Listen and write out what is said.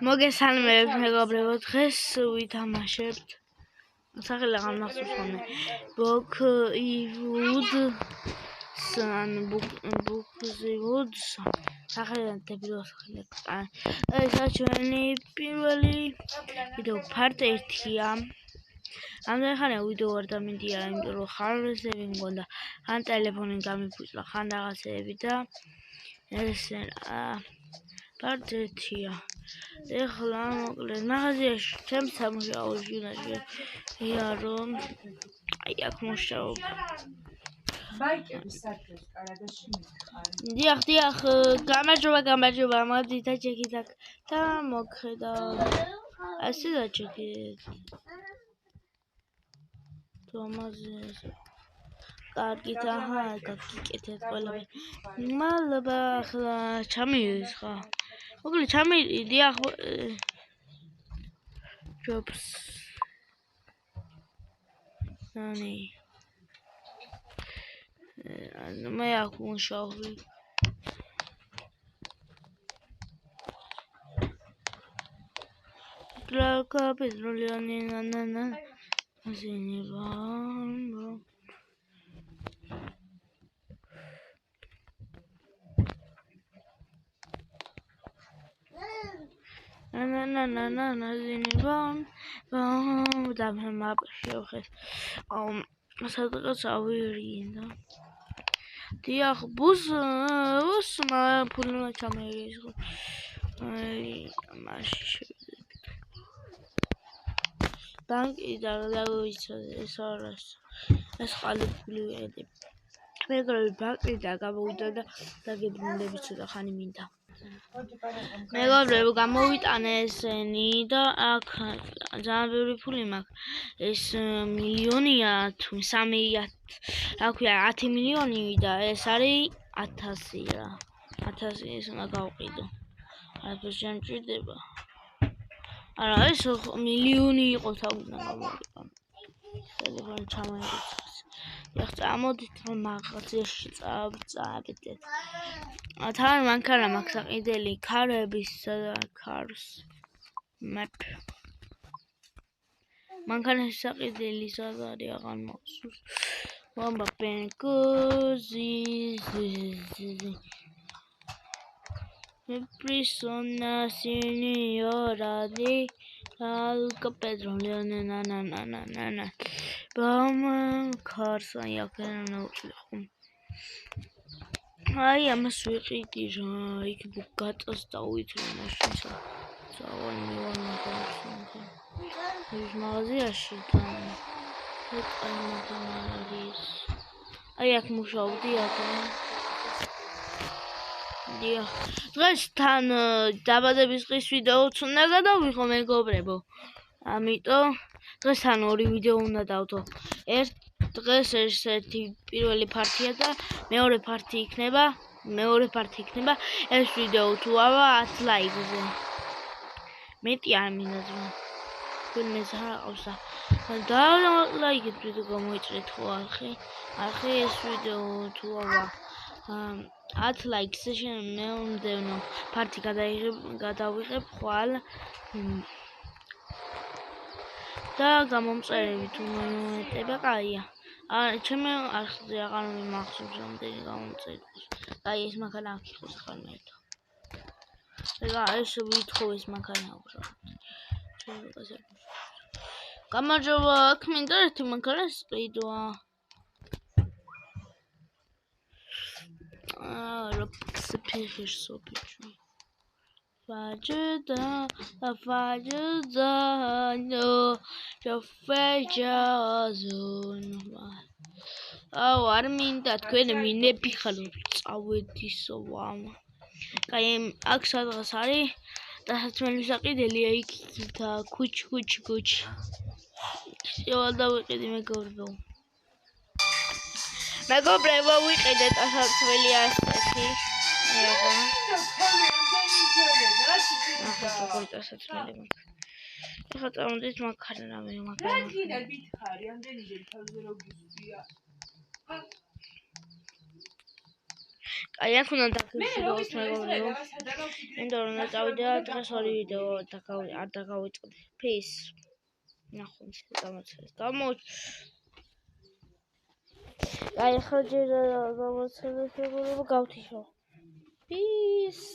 მოგესალმებით მეგობრებო, დღეს ვითამაშებთ სახელი აღარ მახსოვს ხოლმე ბუქზივუდს სახელიდან დებილო სახელი ეს ჩვენი პირველი ვიდეო part 1-ია. ამდენხანია ვიდეო არ დამიდია, იმიტომ რომ ხარვეზები მგონდა, ხან ტელეფონი გამიფუჭდა, ხან რაღაცეები და ეს part 1-ია. ეხლა მოკლედ მაღაზიაში ჩემს სამუშაოში უნდა შეია რომ აი აქ მუშაობ. დიახ, გამარჯობა, მოდით დაჭიქით აქ და მოგხედავთ. ასე დაჭიქით. თომაზეს კარგით, აჰა, გაგიკეთეთ ყველაფერი. მადლობა, ახლა ჩამივიდეს ხა. მოკლედ ჩამივიდი, დიახ. ჯობს. ნანი. მე აქ მუშაობ. ტრაკა პეტროლიანი ნანა. ასინება. Na zineba. Da map შევხეთ. სადღაც ავირინდა. დიახ, ბუსმა ფულმა ჩამერისხო. აი, მაშინ ბანკი დავიცოდე ეს არას. ეს ყალიფული ვედი. მეგობრები, ბანკი გამოვიდა და დაგებრუნდები ცოტა ხანი მინდა. მეგობრებო, გამოვიტანე ესენი და აქ ძალიან ბევრი ფული მაქვს. ეს მილიონია თუ 3 რა ქვია 10 მილიონი და ეს არის 1000 რა. 1000 ის უნდა გავყიდო. არაფერს არ მჭირდება. არა, ეს მილიონი იყო თავიდან გამოვიტანე. ტელეფონი ჩამოიგებს. ეხლა წამოდით მაღაზიაში წავიდეთ. თან მანქანა მაქვს საყიდელი ქარების cars map. მანქანის საყიდელი სად არის აღარ მახსოვს. ვამბა პენკოზი. Persona signora di Alca Petroliane na. Bam cars ayakena uçlexum. Ay ამას ვიყიდი რა, იქ გაწოს დავიცვი მაშინსა. წავალი მივანახე. ის მაღაზიაში და არის. აი აქ მუშაობდი აქ. დიახ. დღეს თან დაბადების დღის ვიდეოც უნდა გადავიღო მეგობრებო. ამიტომ დღეს თან 2 ვიდეო უნდა დავთო. დღეს ერთი პირველი პარტია და მეორე პარტი იქნება. ეს ვიდეო თუ ავა 10 ლაიქზე. მეტი არ მინდა ძმა. თუნდაც არ ყავსა. და ლაიქით ვიდეო გამოიჭრეთ ხო არხი ეს ვიდეო თუ ავა 10 ლაიქზე მე უნდევნო პარტი გადავიღებ ხვალ და გამომწერები თუ მომეტება კაია. ჩემი არხზე აღარ მიმახსოვს რამდენი გამომწერები. აი ეს მანქანა აქ იყო სახელმეერთო. ეხლა ეს ვითხოვ ეს მანქანა აქვს. გამარჯობა, აქ მინდა ერთი მანქანა სპიდვა. Robux სოფიჩო. Fajda, no, jofejazun. აუ არ მინდა თქვენ მინები ხალხ წავედისო ვამ. კაი აქ სადღაც არის დასაცმელი საყიდელი იქ და ქუჩ. შევალ დავიყიდი მეგობრებო. მეგობრებო, ვიყიდე დასაცმელი ასეთი. ეხლა წავიდეთ მანქანა. კაი, აქ უნდა დაგიხსნათ მეგობრებო. მინდა რომ წავიდე და დღეს ორი ვიდეო არ დაგავიწყდი. Peace. ნახოთ გამოცდილებას. კაი, ახლა ჯერ გამოცდილებას მეგობრებო გავთიშო. Peace.